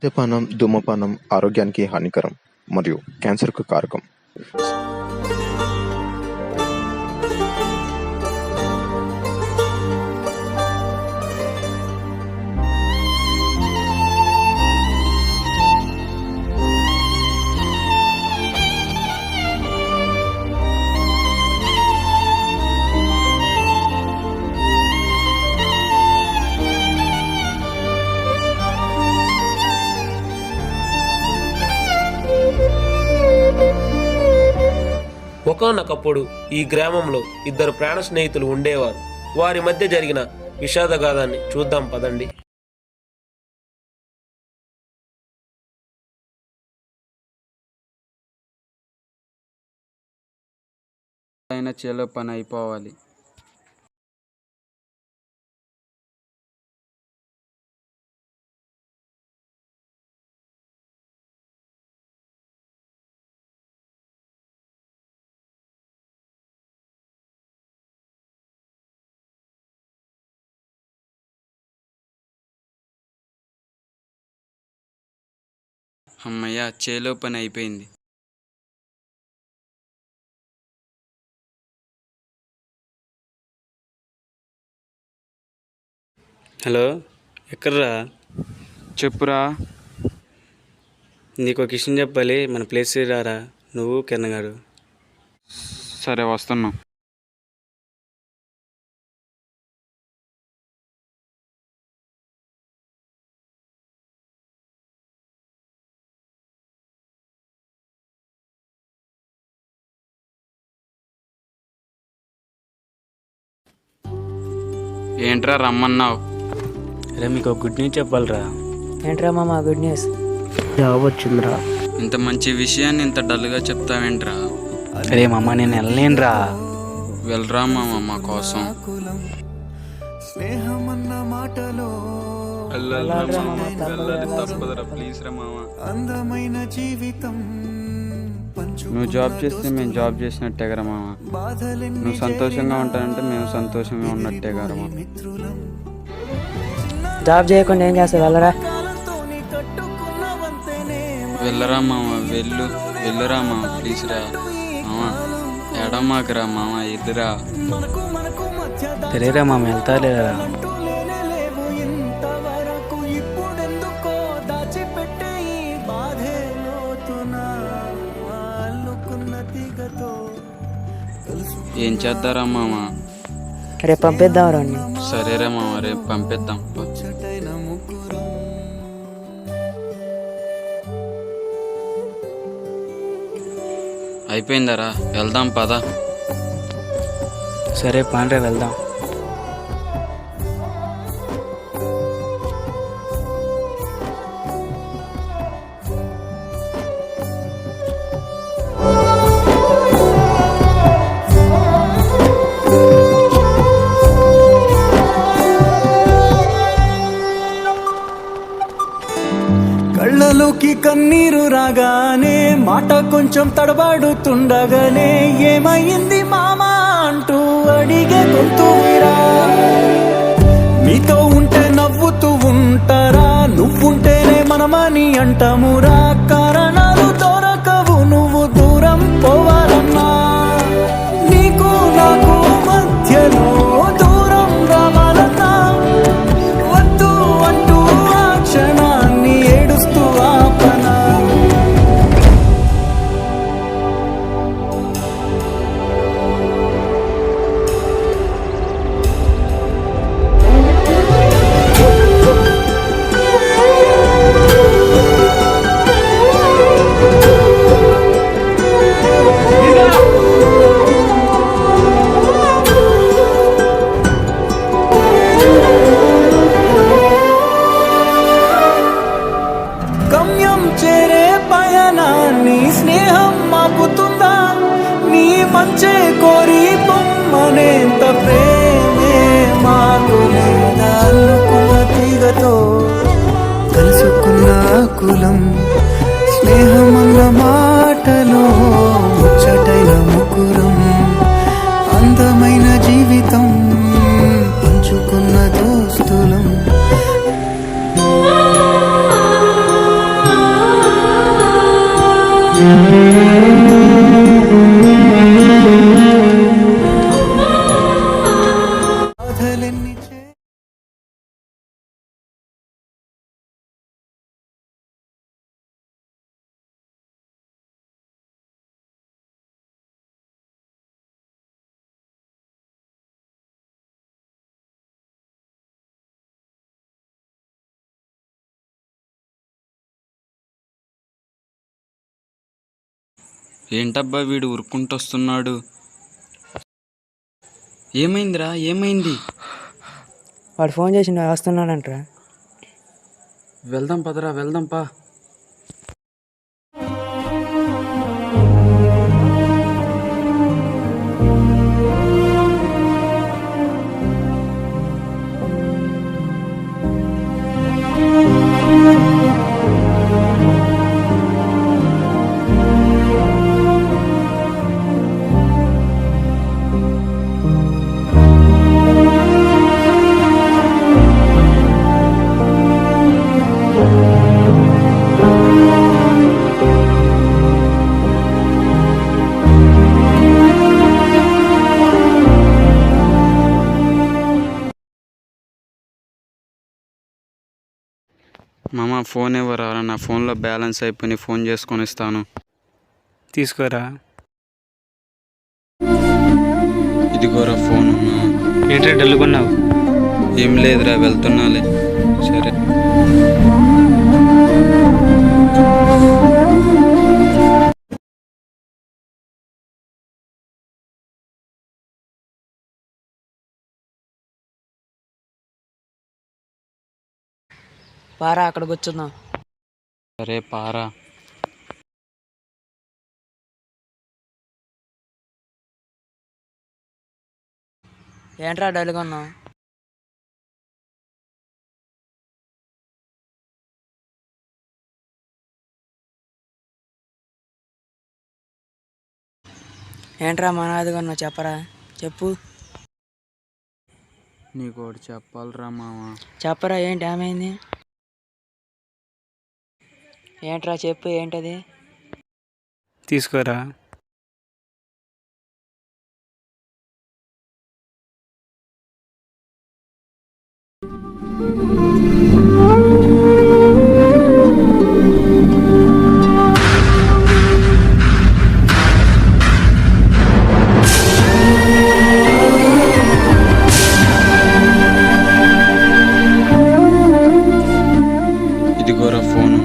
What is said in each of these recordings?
మద్యపానం, ధూమపానం ఆరోగ్యానికి హానికరం మరియు క్యాన్సర్‌కు కారకం. ఒకానొకప్పుడు ఈ గ్రామంలో ఇద్దరు ప్రాణ స్నేహితులు ఉండేవారు. వారి మధ్య జరిగిన విషాదగాథాన్ని చూద్దాం పదండి. అయినా చేలో పని అయిపోవాలి. అమ్మయ్య, చేలో పని అయిపోయింది. హలో, ఎక్కడ్రా? చెప్పురా. నీకు ఒక విషయం చెప్పాలి. మన ప్లేస్ రారా, నువ్వు కిరణ్ గారు. సరే, వస్తున్నాం. ఏంట్రా రమ్మన్నావు? అరే, మీకు ఒక గుడ్ న్యూస్ చెప్పాలరా. ఏంట్రా మామ గుడ్ న్యూస్? జాబ్ వచ్చిందిరా. ఇంత మంచి విషయాన్ని ఇంత డల్గా చెప్తావేంట్రా? అరే మామ, నేను వెళ్ళలేనురా. వెళ్ళరా మామ, మా కోసం. ప్లీజ్ రా మామ. నువ్వు జాబ్ చేస్తే మేము జాబ్ చేసినట్టే కదా మామ. నువ్వు సంతోషంగా ఉంటానంటే మేము సంతోషంగా ఉన్నట్టే కదా మామ. జాబ్ చేయకుండా ఏం చేస్తావు? వెళ్ళరా. వెళ్ళరా మామ, వెళ్ళురా మామ, ప్లీజ్ రా మామ. ఎడమాకరా మామ, ఎదురా. సరేరా మామ, వెళ్తాలేరా. ఏం చేద్దారా మామ? రేపు పంపిద్దాం రా. సరేరా మామ, రేపు పంపిద్దాం. అయిపోయిందరా, వెళ్దాం పదా. సరే పాండ్రే, వెళ్దాం. కళ్ళలోకి కన్నీరు రాగానే మాట కొంచెం తడబడుతుండగానే ఏమైంది మామా అంటూ అడిగే గొంతురా. మీతో ఉంటే నవ్వుతూ ఉంటారా, నువ్వుంటేనే మనమని అంటామురా. కారణాలు దొరకవు నువ్వు దూరం పోవాలన్నా. నీకు నాకు మధ్యలో దూరం రావాలన్నా వద్దు అంటూ ఆ క్షణాన్ని ఏడుస్తూ ఆపనా. గమ్యం చేరే పయనాన్ని స్నేహం మాపుతుందా? నీ మంచే కోరి పొమ్మనేంత ప్రేమే మాకు లేదా? అల్లుకున్న తీగతో కలుసుకున్న కులం స్నేహమన్న మాటలో ముచ్చటైన ముకురం. అందమైన జీవితం పంచుకున్న దోస్తులం. బాధలెన్ని ఏంటబ్బా వీడు ఉరుక్కుంటొస్తున్నాడు. ఏమైందిరా, ఏమైంది? వాడు ఫోన్ చేసి వస్తున్నాడంటరా. వెళ్దాం పదరా, వెళ్దాం పా. మామ ఫోన్ ఇవ్వరా, నా ఫోన్లో బ్యాలెన్స్ అయిపోయి ఫోన్ చేసుకొని ఇస్తాను. తీసుకోరా. ఇదిగోరా ఫోన్. ఏంట్రా డల్లుకున్నావు? ఏం లేదురా, వెళ్తున్నాలే. సరే. పారా అక్కడికి వచ్చుందాం. సరే పారా. ఏంట్రా డల్గా ఉన్నావు? ఏంట్రా మనాదిగా ఉన్నావు? చెప్పరా, చెప్పు. నీకు ఒకటి చెప్పాలిరా మామ. చెప్పరా, ఏంటి ఏమైంది? ఏంట్రా చెప్పు, ఏంటది? తీసుకోరా. ఇదిగోరా ఫోన్.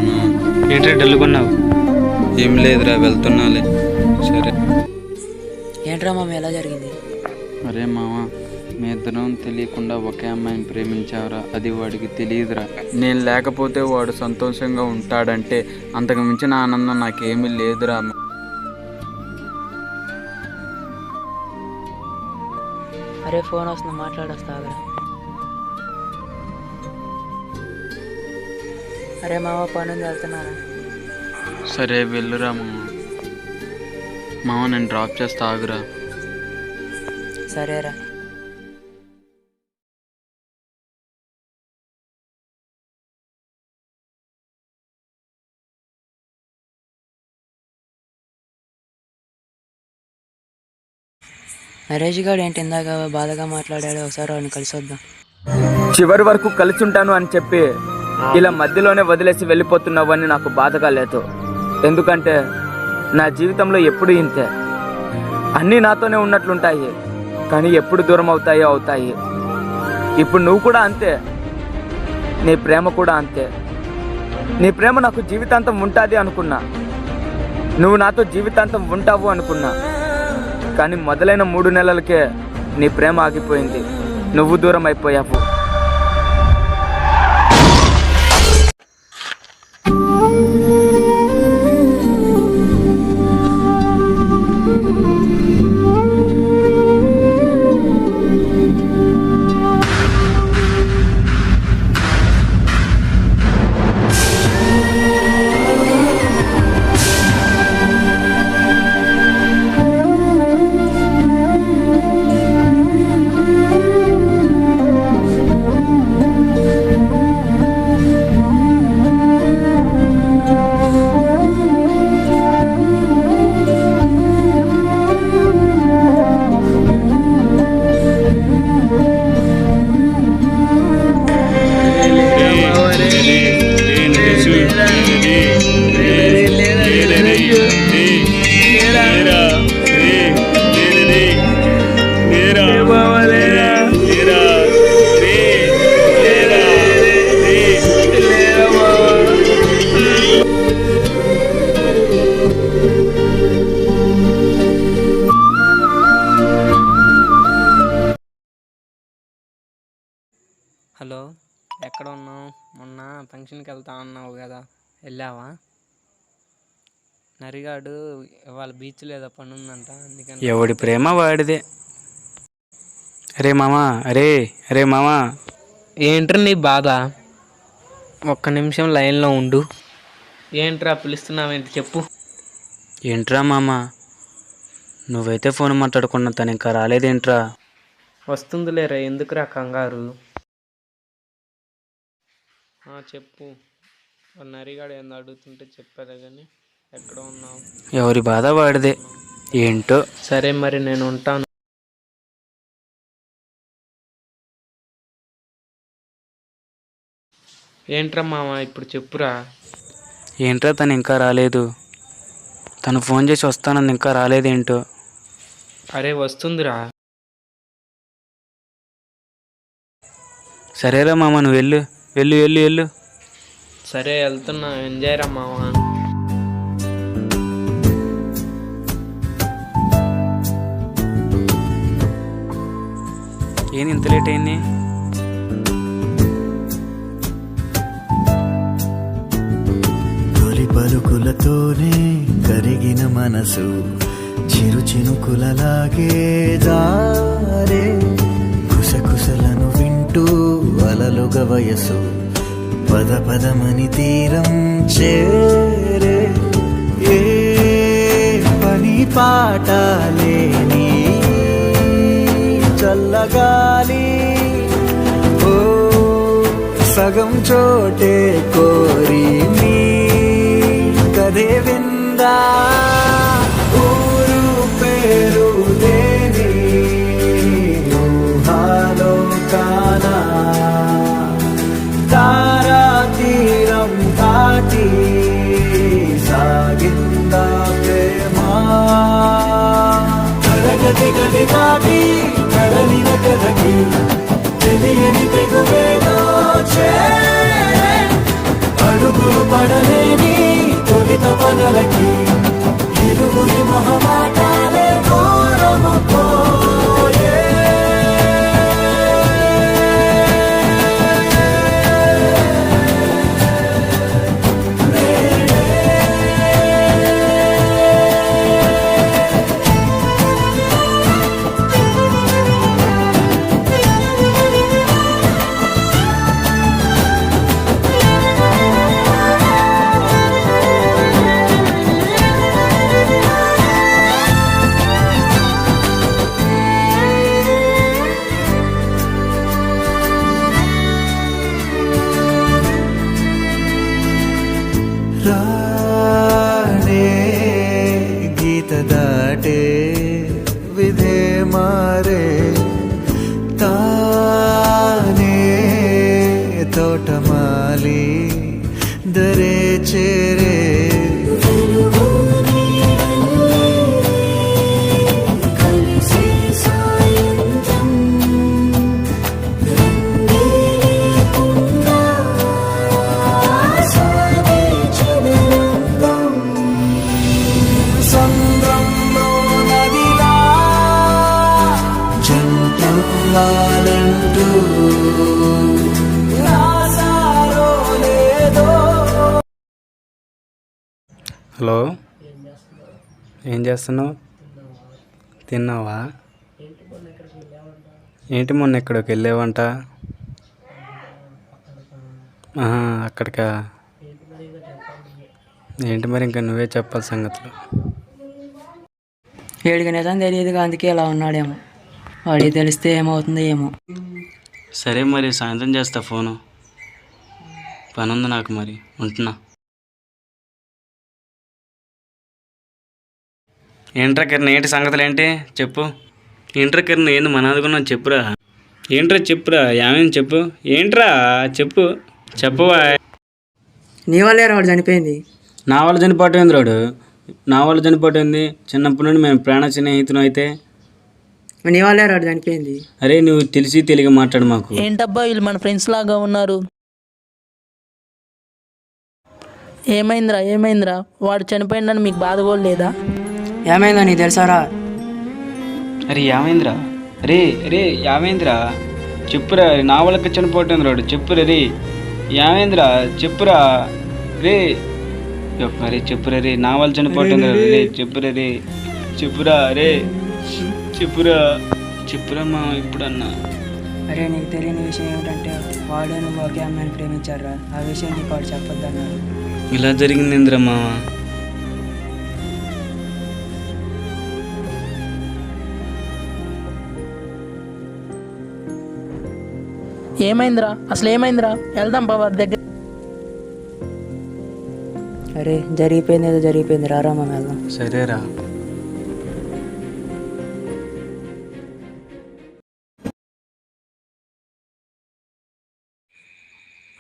ఏంట్రా డల్లుకున్నావు? ఏం లేదురా, వెళ్తున్నాలే. సరే. ఏంట్రా మామ ఎలా జరిగింది? అరే మామ, మీ ఇద్దరం తెలియకుండా ఒకే అమ్మాయిని ప్రేమించావురా. అది వాడికి తెలియదురా. నేను లేకపోతే వాడు సంతోషంగా ఉంటాడంటే అంతకు మించిన ఆనందం నాకేమీ లేదురా. అరే ఫోన్ వస్తుంది, మాట్లాడొస్తాగా. అరే మామ పని ఉంది, వెళ్తున్నారా? సరే వెళ్ళురా మామ. మామ నేను డ్రాప్ చేస్తా, ఆగురా. సరేరా. నరేష్ గారు ఏంటి ఇందాక బాధగా మాట్లాడాడు? ఒకసారి వాడిని కలిసి వద్దాం. చివరి వరకు కలిసి ఉంటాను అని చెప్పి ఇలా మధ్యలోనే వదిలేసి వెళ్ళిపోతున్నావని నాకు బాధగా లేదు. ఎందుకంటే నా జీవితంలో ఎప్పుడు ఇంతే. అన్నీ నాతోనే ఉన్నట్లుంటాయి, కానీ ఎప్పుడు దూరం అవుతాయో అవుతాయి. ఇప్పుడు నువ్వు కూడా అంతే, నీ ప్రేమ కూడా అంతే. నీ ప్రేమ నాకు జీవితాంతం ఉంటుంది అనుకున్నా, నువ్వు నాతో జీవితాంతం ఉంటావు అనుకున్నా. కానీ మొదలైన 3 నెలలకే నీ ప్రేమ ఆగిపోయింది, నువ్వు దూరం అయిపోయావు. ఫంక్షన్కి వెళ్తా అన్నావు కదా, వెళ్ళావా? నరిగాడు ఇవాళ బీచ్లో ఏదో పని ఉందంట, అందుకని. ఎవడి ప్రేమ వాడిదే. అరే మామా, అరే మామా. ఏంట్రా నీ బాధ? ఒక్క నిమిషం లైన్లో ఉండు. ఏంట్రా పిలుస్తున్నావేంటి చెప్పు. ఏంట్రా మామా, నువ్వైతే ఫోన్ మాట్లాడుకున్నా, తను ఇంకా రాలేదేంట్రా? వస్తుందిలేరా, ఎందుకురా కంగారు. చెప్పు. నరిగాడు ఏందో అడుగుతుంటే చెప్పాలే కానీ ఎక్కడ ఉన్నావు? ఎవరి బాధ వాడిదే ఏంటో. సరే మరి నేను ఉంటాను. ఏంట్రా మామ ఇప్పుడు చెప్పురా. ఏంట్రా తను ఇంకా రాలేదు? తను ఫోన్ చేసి వస్తానంది, ఇంకా రాలేదేంటో. అరే వస్తుందిరా. సరేరా మామ, నువ్వు వెళ్ళు. సరే వెళ్తున్నా, ఎంజాయ్ రా మామ. ఏంది ఇంత లేట్ అయింది? తొలి పలుకులతోనే కరిగిన మనసు చిరు చినుకులలాగే జారే, కుసకుసలను వింటూ అలలుగా వయసు పదమని తీరం చేరే. ఏ పని పాట లేని చల్లగాలి ఓ సగం చోటే కోరి నీ కదే విందా. ఊరు పేరు లేని ఊహాలో కానా తారా తీరం దాటి సాగిందా ప్రేమా. తరగతి గది దాటి కడలిన కదకి తెలియని తెగువేదో చేరే. అడుగులు పడలేని తొలిత పగలకి ఇరుగురి మొహమాటాలే ఘోరము పోయే. రాణే గీత దాటే విధే మారే తానే తోటమాలి దరే చేరే. సంద్రంలో నదిలా జంటూ రాసారో లేదో. హలో, ఏం చేస్తున్నావు? తిన్నావా? ఏంటి మొన్న ఎక్కడికి వెళ్ళావంట? అక్కడికా? ఏంటి మరి, ఇంకా నువ్వే చెప్పాలి సంగతులు. ఏడికి నిజం తెలియదుగా, అందుకే ఇలా ఉన్నాడేమో. వాడికి తెలిస్తే ఏమవుతుందో ఏమో. సరే మరి, సాయంత్రం చేస్తా ఫోను. పని ఉంది నాకు, మరి ఉంటున్నా. ఏంట్రా కిరణ్, ఏంటి సంగతులు ఏంటి చెప్పు. ఏంట్రా కిరణ్, ఏంది మనాదుకున్నావు చెప్పురా. ఏంట్రా చెప్పురా, ఏమైంది చెప్పు. ఏంట్రా చెప్పు, చెప్పవా. నీ వల్లే రాడు చనిపోయింది. నా వాళ్ళు చనిపోవటం ఏంది రాడు? నా వాళ్ళు చనిపోవటం ఏంది? చిన్నప్పటి నుండి మేము ప్రాణ స్నేహితులు అయితే. నీ వల్లే రాడు చనిపోయింది. అరే నువ్వు తెలిసి తెలియక మాట్లాడు మాకు. ఏంటబ్బా వీళ్ళు మన ఫ్రెండ్స్ లాగా ఉన్నారు. ఏమైందిరా వాడు చనిపోయిందని మీకు బాధ కూడా లేదా? ఏమైందో నీకు తెలుసారా? అరే ఏమైందిరా? అరే ఏమైందిరా చెప్పురా. నా వాళ్ళకి చనిపోవటం రాడు చెప్పురా. రే ఏమైందిరా చెప్పురా రే అరే చెప్పురా రే నా వాళ్ళు చనిపోతుందిరా రే చెప్పురా రే చెప్పురా రే చెప్పురా చెప్పురా మా ఇప్పుడన్నా. అరే నీకు తెలియని విషయం ఏమిటంటే వాడు నువ్వు ఒకే అమ్మాయిని ప్రేమించారా, ఆ విషయం నీకు వాడు చెప్పొద్దన్నారు. ఇలా జరిగింది ఏందిరా మామ? ఏమైందిరా, అసలు ఏమైందిరా? వెళ్దాం పా వాడి దగ్గర. అరే జరిగిపోయింది ఏదో జరిగిపోయింది, రారా మనం వెళ్దాం. సరేరా.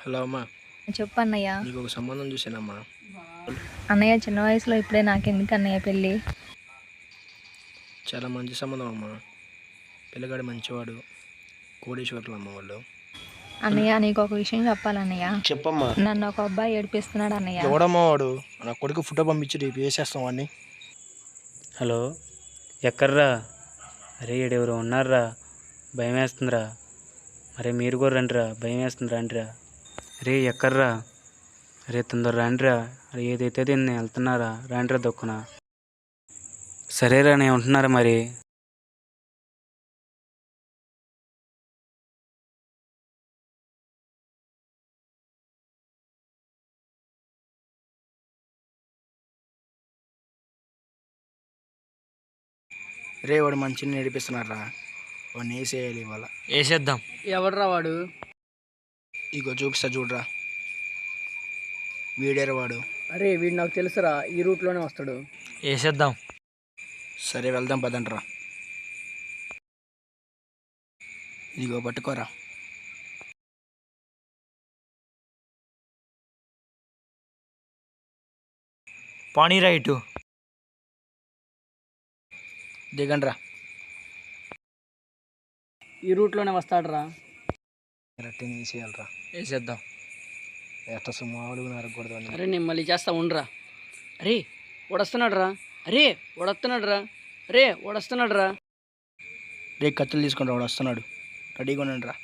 హలో అమ్మా, చెప్పు అన్నయ్య. నీకు ఒక సంబంధం చూసానమ్మా. అన్నయ్య చిన్న వయసులో ఇప్పుడే నాకెందుకు అన్నయ్య పెళ్ళి? చాలా మంచి సంబంధం అమ్మా. పిల్లగాడు మంచివాడు, కోడీశ్వరులు అమ్మ వాళ్ళు. అన్నయ్య నీకు ఒక విషయం చెప్పాలన్నయ్య. చెప్పమ్మా. నన్ను ఒక అబ్బాయి ఏడిపిస్తున్నాడు అన్నయ్య. ఎవడమ్మా వాడు? నా కొడుకు ఫోటో పంపించి రేపు వేసేస్తాం వాడిని. హలో ఎక్కడ్రా? అరే ఈడెవరో ఉన్నారా, భయం వేస్తుందిరా. అరే మీరు కూడా రండిరా, భయం వేస్తుంది రండిరా. అరే ఎక్కడ్రా? అరే తొందర రండిరా. అరే ఏదైతే నేను వెళ్తున్నారా, రండిరా దొక్కున. సరేరా నేను ఉంటున్నారా మరి. రే వాడు మంచిని నడిపిస్తున్నారా, వాడిని వేసేయాలి ఇవాళ. వేసేద్దాం. ఎవడరా వాడు? ఇగో చూపిస్తా చూడరా, వీడేరా వాడు. అరే వీడు నాకు తెలుసురా, ఈ రూట్లోనే వస్తాడు. వేసేద్దాం. సరే వెళ్దాం పదండ్రా. ఇదిగో పట్టుకోరా. పానీ రైటు దిగండ్రా. ఈ రూట్లోనే వస్తాడురా. రట్టిని వేసేయాలరా. వేసేద్దాం. ఎట్ట సుమారుగా నరకూడదు అని. అరే నేను మళ్ళీ చేస్తా ఉండరా. అరే వడస్తున్నాడు రా, అరే వడస్తున్నాడు రా, అరే వడస్తున్నాడు రా. రే కత్తులు తీసుకుంటా, వాడు వస్తున్నాడు, రెడీగా ఉండండి రా.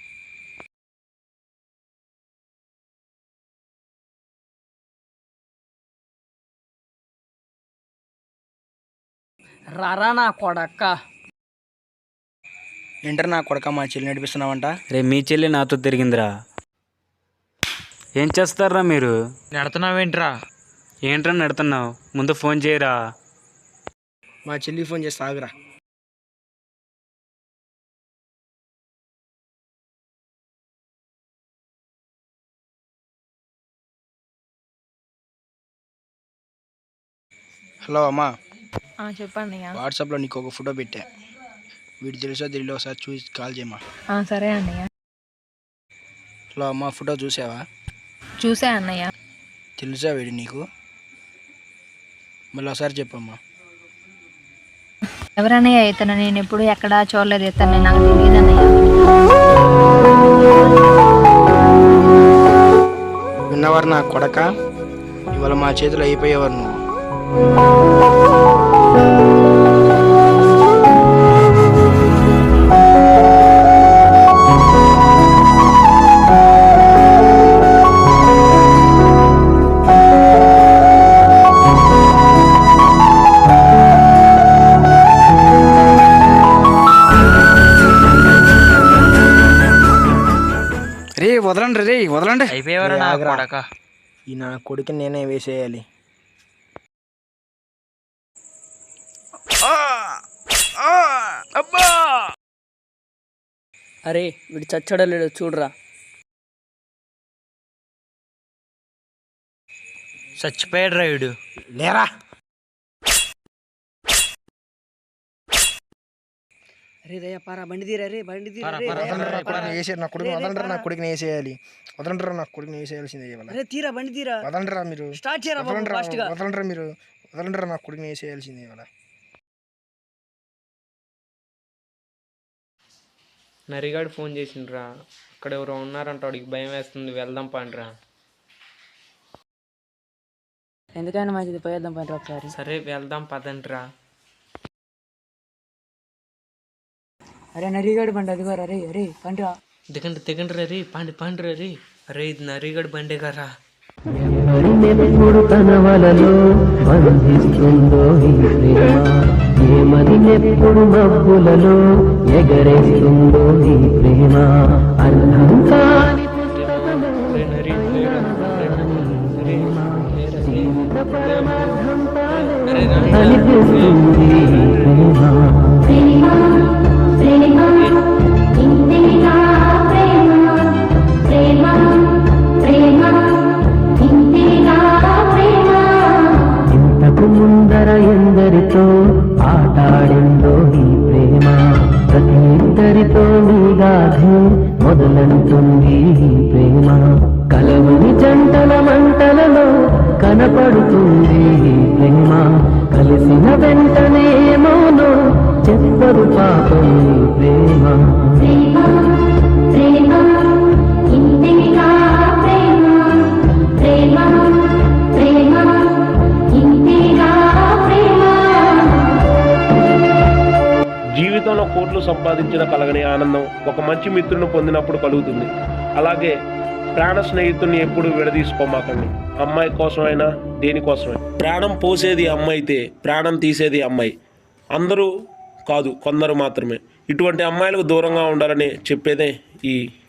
రారా నా కొడక్క. ఏంటర్ నా కొడక మా చెల్లి నడిపిస్తున్నావంట? రే మీ చెల్లి నాతో తిరిగిందిరా. ఏం చేస్తారా మీరు? నడుతున్నావేంట్రా? ఏంట్రా నడుతున్నావు? ముందు ఫోన్ చేయరా. మా చెల్లి ఫోన్ చేసి ఆగురా. హలో అమ్మా, చెప్పు అన్నయ్య. వాట్సాప్లో నీకు ఒక ఫోటో పెట్టా, వీడు తెలుసో తెలియదు ఒకసారి చూసి కాల్ చేయమ్మా. సరే అన్నయ్య. హలో అమ్మా, ఫోటో చూసావా? చూసా అన్నయ్య. తెలుసా వీడు నీకు? మళ్ళీ ఒకసారి చెప్పమ్మా. ఎవరన్నయ్య ఇతను? నేను ఎప్పుడు ఎక్కడా చూడలేదు ఇతన్ని, నాకు తెలియదు అన్నయ్య. విన్నవారు నా కొడక, ఇవాళ మా చేతిలో అయిపోయేవారు నువ్వు. రే వదలండి రే వదలండి. అయిపోయేవారు నా కొడక. ఈ నా కొడుకు నేనే వేసేయాలి. అరే వీడు చచ్చడలేడు చూడరా. చచ్చిపోయాడు రా వీడు. లేరా. అరే దయ్యా పారా, బండి తీరా రే, బండి తీరా. నా కొడుకు వదలండ్రా, నా కొడుకుని వేసేయాలి. వదలండ్రా, నా కొడుకుని వేసేయాల్సిందే ఇవాళ. అరే తీరా, బండి తీరా. వదలండ్రా మీరు, స్టార్ట్ చేయరా ఫాస్ట్ గా. వదలండ్రా మీరు, వదలండ్రా, నా కొడుకుని వేసేయాల్సిందే ఇవాళ. నరిగాడు ఫోన్ చేసిండ్రా, అక్కడ ఎవరో ఉన్నారంట, వాడికి భయం వేస్తుంది, వెళ్దాం పండ్రా. ఎందుకైనా మంచిది, పోయేద్దాం పండ్రా ఒకసారి. సరే వెళ్దాం పదండ్రా. అరే నరిగాడు బండి అదిగోరా. అరే అరే పండ్రా. దిగండి దిగండి రీ, పండి పండి రీ. అరే ఇది నరిగడ్ బండే కరా. ఎప్పుడు తన వలలో బంధిస్తుందో ఈ ప్రేమ, ఏమని ఎప్పుడు మబ్బులలో ఎగరేస్తుందో ఈ ప్రేమ, అర్థం కాని అనిపిస్తుంది ఇంతకు ముందర ఎందరితో ఆటాడిందో ఈ ప్రేమ, ప్రతి ఇద్దరితో నీ గాథే మొదలంటుంది ఈ ప్రేమ, కలవని జంటల మంటలలో కనపడుతుంది ఈ ప్రేమ, కలిసిన వెంటనే మౌనో చెప్పరు పాపం ఈ ప్రేమ. జీవితంలో కోట్లు సంపాదించిన కలగని ఆనందం ఒక మంచి మిత్రుని పొందినప్పుడు కలుగుతుంది. అలాగే ప్రాణ స్నేహితుడిని ఎప్పుడు విడదీసుకోమాకండి. అమ్మాయి కోసమైనా దేనికోసమైనా. ప్రాణం పోసేది అమ్మాయి అయితే ప్రాణం తీసేది అమ్మాయి. అందరూ కాదు, కొందరు మాత్రమే. ఇటువంటి అమ్మాయిలకు దూరంగా ఉండాలని చెప్పేదే ఈ